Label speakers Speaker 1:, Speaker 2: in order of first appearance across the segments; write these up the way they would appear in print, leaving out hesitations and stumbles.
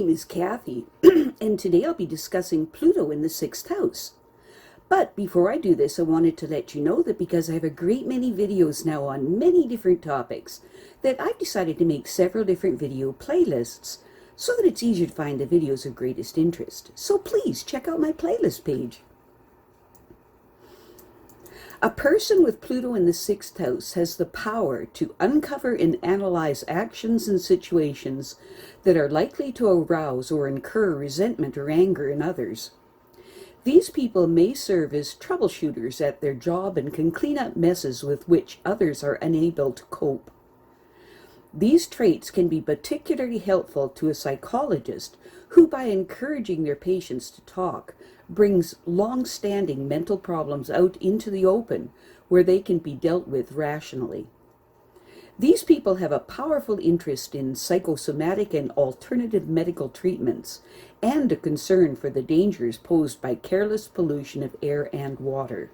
Speaker 1: name is Kathy, and today I'll be discussing Pluto in the 6th house. But before I do this, I wanted to let you know that because I have a great many videos now on many different topics, that I've decided to make several different video playlists so that it's easier to find the videos of greatest interest. So please check out my playlist page. A person with Pluto in the 6th house has the power to uncover and analyze actions and situations that are likely to arouse or incur resentment or anger in others. These people may serve as troubleshooters at their job and can clean up messes with which others are unable to cope. These traits can be particularly helpful to a psychologist who, by encouraging their patients to talk, brings long-standing mental problems out into the open where they can be dealt with rationally. These people have a powerful interest in psychosomatic and alternative medical treatments and a concern for the dangers posed by careless pollution of air and water.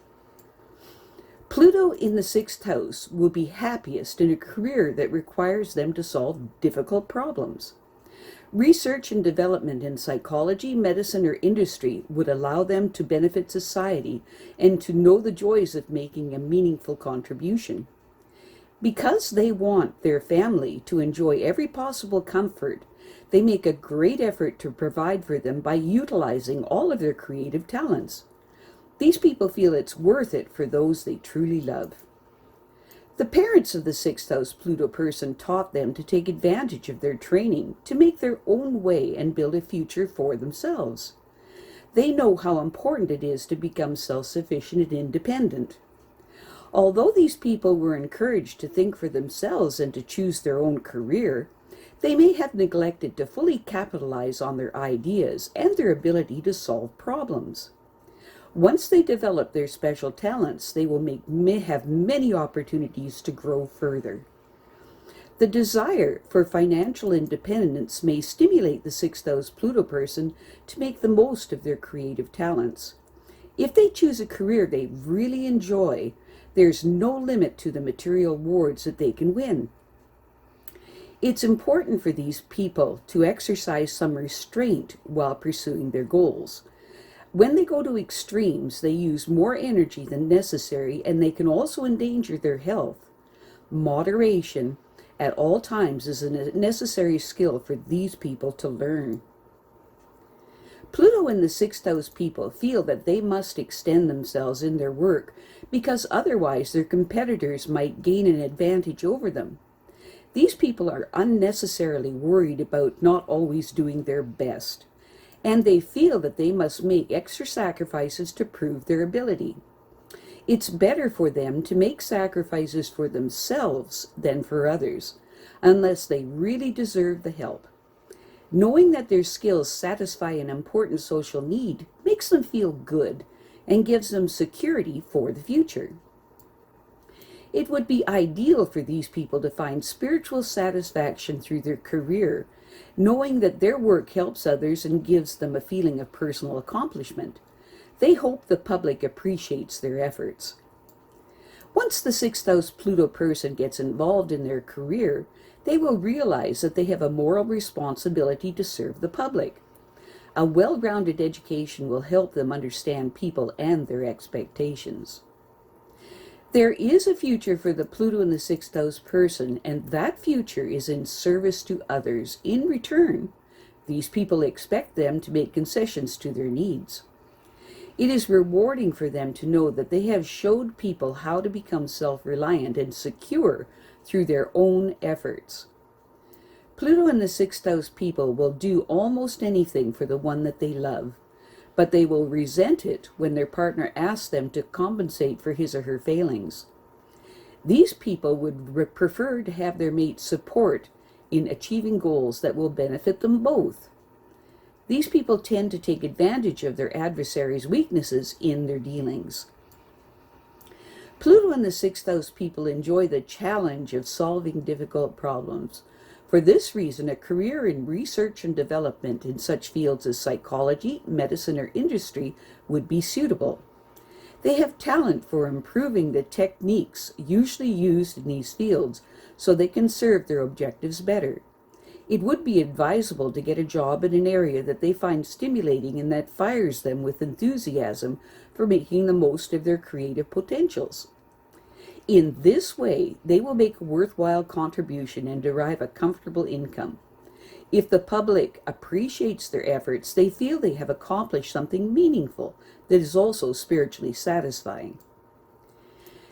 Speaker 1: Pluto in the 6th house will be happiest in a career that requires them to solve difficult problems. Research and development in psychology, medicine, or industry would allow them to benefit society and to know the joys of making a meaningful contribution. Because they want their family to enjoy every possible comfort, they make a great effort to provide for them by utilizing all of their creative talents. These people feel it's worth it for those they truly love. The parents of the 6th house Pluto person taught them to take advantage of their training to make their own way and build a future for themselves. They know how important it is to become self-sufficient and independent. Although these people were encouraged to think for themselves and to choose their own career, they may have neglected to fully capitalize on their ideas and their ability to solve problems. Once they develop their special talents, they will have many opportunities to grow further. The desire for financial independence may stimulate the 6th house Pluto person to make the most of their creative talents. If they choose a career they really enjoy, there's no limit to the material rewards that they can win. It's important for these people to exercise some restraint while pursuing their goals. When they go to extremes, they use more energy than necessary, and they can also endanger their health. Moderation at all times is a necessary skill for these people to learn. Pluto in the 6th house people feel that they must extend themselves in their work because otherwise their competitors might gain an advantage over them. These people are unnecessarily worried about not always doing their best, and they feel that they must make extra sacrifices to prove their ability. It's better for them to make sacrifices for themselves than for others, unless they really deserve the help. Knowing that their skills satisfy an important social need makes them feel good and gives them security for the future. It would be ideal for these people to find spiritual satisfaction through their career, knowing that their work helps others and gives them a feeling of personal accomplishment. They hope the public appreciates their efforts. Once the 6th house Pluto person gets involved in their career, they will realize that they have a moral responsibility to serve the public. A well-rounded education will help them understand people and their expectations. There is a future for the Pluto in the 6th house person, and that future is in service to others. In return, these people expect them to make concessions to their needs. It is rewarding for them to know that they have showed people how to become self-reliant and secure through their own efforts. Pluto in the 6th house people will do almost anything for the one that they love, but they will resent it when their partner asks them to compensate for his or her failings. These people would prefer to have their mate support in achieving goals that will benefit them both. These people tend to take advantage of their adversaries' weaknesses in their dealings. Pluto in the 6th house people enjoy the challenge of solving difficult problems. For this reason, a career in research and development in such fields as psychology, medicine, or industry would be suitable. They have talent for improving the techniques usually used in these fields so they can serve their objectives better. It would be advisable to get a job in an area that they find stimulating and that fires them with enthusiasm for making the most of their creative potentials. In this way, they will make a worthwhile contribution and derive a comfortable income. If the public appreciates their efforts, they feel they have accomplished something meaningful that is also spiritually satisfying.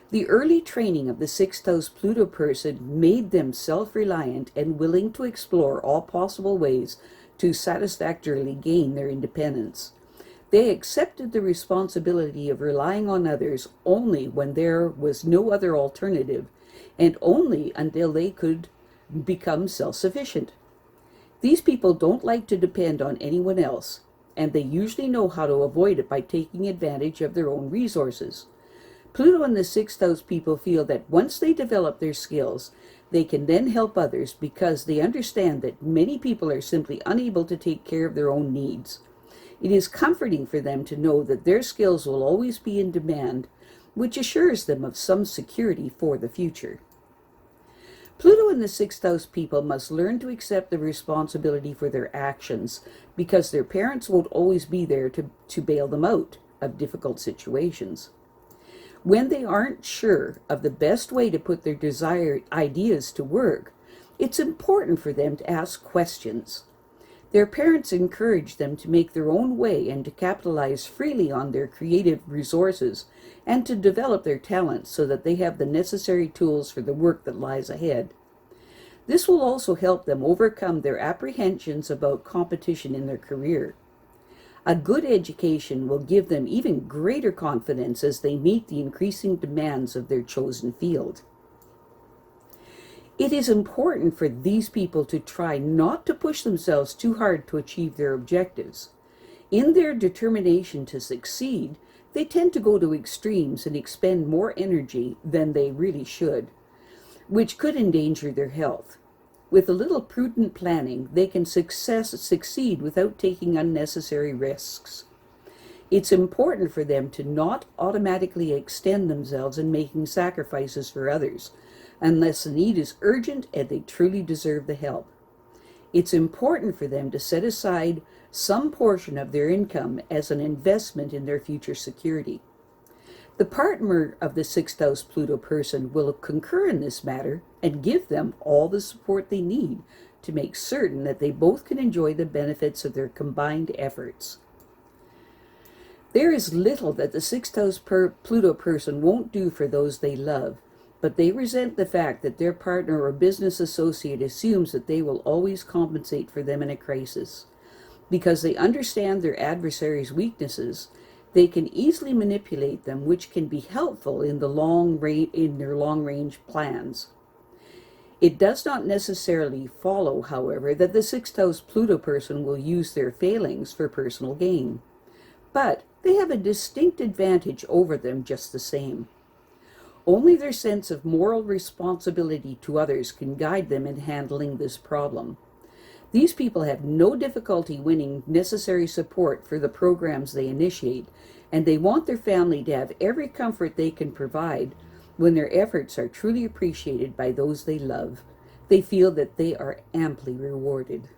Speaker 1: The early training of the sixth house Pluto person made them self-reliant and willing to explore all possible ways to satisfactorily gain their independence. They accepted the responsibility of relying on others only when there was no other alternative, and only until they could become self-sufficient. These people don't like to depend on anyone else, and they usually know how to avoid it by taking advantage of their own resources. Pluto and the sixth house people feel that once they develop their skills, they can then help others because they understand that many people are simply unable to take care of their own needs. It is comforting for them to know that their skills will always be in demand, which assures them of some security for the future. Pluto and the sixth house people must learn to accept the responsibility for their actions because their parents won't always be there to bail them out of difficult situations. When they aren't sure of the best way to put their desired ideas to work, it's important for them to ask questions. Their parents encourage them to make their own way and to capitalize freely on their creative resources and to develop their talents so that they have the necessary tools for the work that lies ahead. This will also help them overcome their apprehensions about competition in their career. A good education will give them even greater confidence as they meet the increasing demands of their chosen field. It is important for these people to try not to push themselves too hard to achieve their objectives. In their determination to succeed, they tend to go to extremes and expend more energy than they really should, which could endanger their health. With a little prudent planning, they can succeed without taking unnecessary risks. It's important for them to not automatically extend themselves in making sacrifices for others, unless the need is urgent and they truly deserve the help. It's important for them to set aside some portion of their income as an investment in their future security. The partner of the sixth house Pluto person will concur in this matter and give them all the support they need to make certain that they both can enjoy the benefits of their combined efforts. There is little that the sixth house Pluto person won't do for those they love, but they resent the fact that their partner or business associate assumes that they will always compensate for them in a crisis. Because they understand their adversary's weaknesses, they can easily manipulate them, which can be helpful in their long-range plans. It does not necessarily follow, however, that the sixth house Pluto person will use their failings for personal gain. But they have a distinct advantage over them just the same. Only their sense of moral responsibility to others can guide them in handling this problem. These people have no difficulty winning necessary support for the programs they initiate, and they want their family to have every comfort they can provide when their efforts are truly appreciated by those they love. They feel that they are amply rewarded.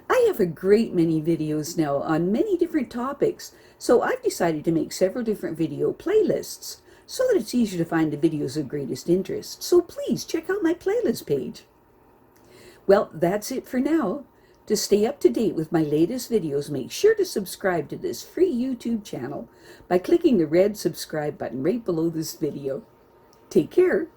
Speaker 1: I have a great many videos now on many different topics, so I've decided to make several different video playlists so that it's easier to find the videos of greatest interest. So please check out my playlist page. Well, that's it for now. To stay up to date with my latest videos, make sure to subscribe to this free YouTube channel by clicking the red subscribe button right below this video. Take care.